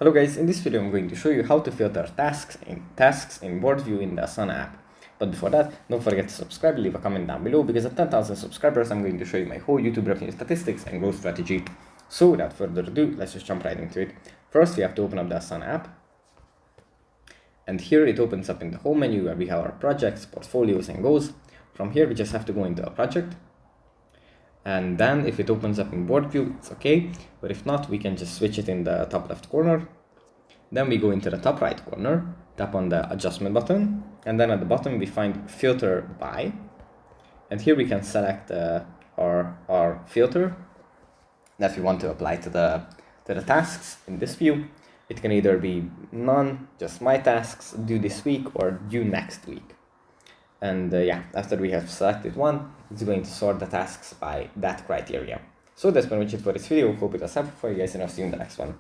Hello guys, in this video I'm going to show you how to filter tasks in board view in the Asana app. But before that, don't forget to subscribe, leave a comment down below, because at 10,000 subscribers I'm going to show you my whole YouTube revenue statistics and growth strategy. So without further ado, let's just jump right into it. First we have to open up the Asana app. And here it opens up in the home menu where we have our projects, portfolios and goals. From here we just have to go into a project. And then if it opens up in board view, it's okay. But if not, we can just switch it in the top left corner. Then we go into the top right corner, tap on the adjustment button. And then at the bottom we find filter by. And here we can select our filter that we want to apply to the tasks in this view. It can either be none, just my tasks, due this week, or due next week. And after we have selected one, it's going to sort the tasks by that criteria. So that's pretty much it for this video. Hope it was helpful for you guys, and I'll see you in the next one.